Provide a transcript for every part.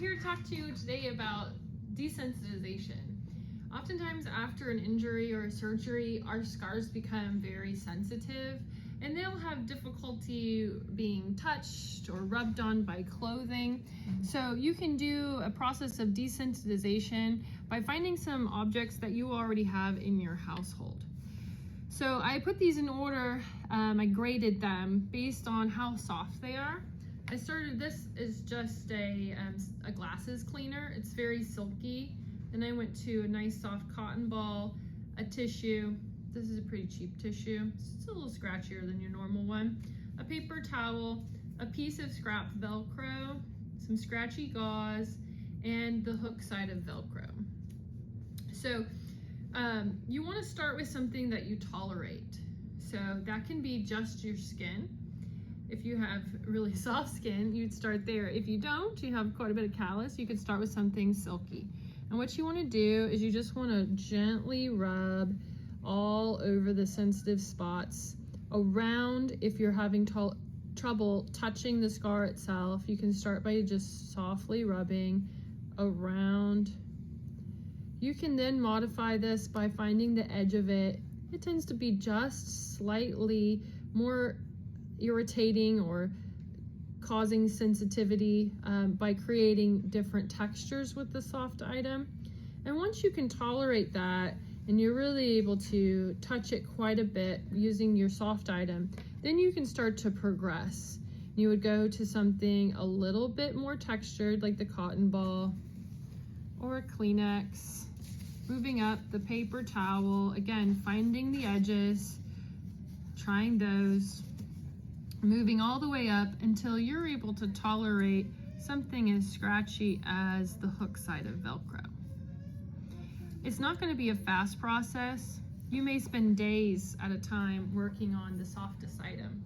here to talk to you today about desensitization. Oftentimes after an injury or a surgery, our scars become very sensitive and they'll have difficulty being touched or rubbed on by clothing. So you can do a process of desensitization by finding some objects that you already have in your household. So I put these in order, I graded them based on how soft they are. This is just a glasses cleaner. It's very silky. Then I went to a nice soft cotton ball, a tissue. This is a pretty cheap tissue. It's a little scratchier than your normal one. A paper towel, a piece of scrap Velcro, some scratchy gauze, and the hook side of Velcro. So you want to start with something that you tolerate. So that can be just your skin. If you have really soft skin, you'd start there. If you don't, you have quite a bit of callus, you could start with something silky. And what you want to do is you just want to gently rub all over the sensitive spots around. If you're having trouble touching the scar itself, you can start by just softly rubbing around. You can then modify this by finding the edge of it. It tends to be just slightly more irritating or causing sensitivity by creating different textures with the soft item. And once you can tolerate that and you're really able to touch it quite a bit using your soft item, then you can start to progress. You would go to something a little bit more textured like the cotton ball or a Kleenex, moving up the paper towel, again finding the edges, trying those, moving all the way up until you're able to tolerate something as scratchy as the hook side of Velcro. It's not going to be a fast process. You may spend days at a time working on the softest item,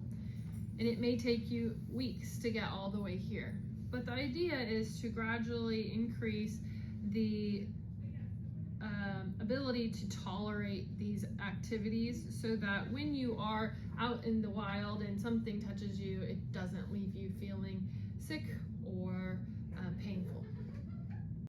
and it may take you weeks to get all the way here. But the idea is to gradually increase the ability to tolerate these activities so that when you are out in the wild and something touches you, it doesn't leave you feeling sick or painful.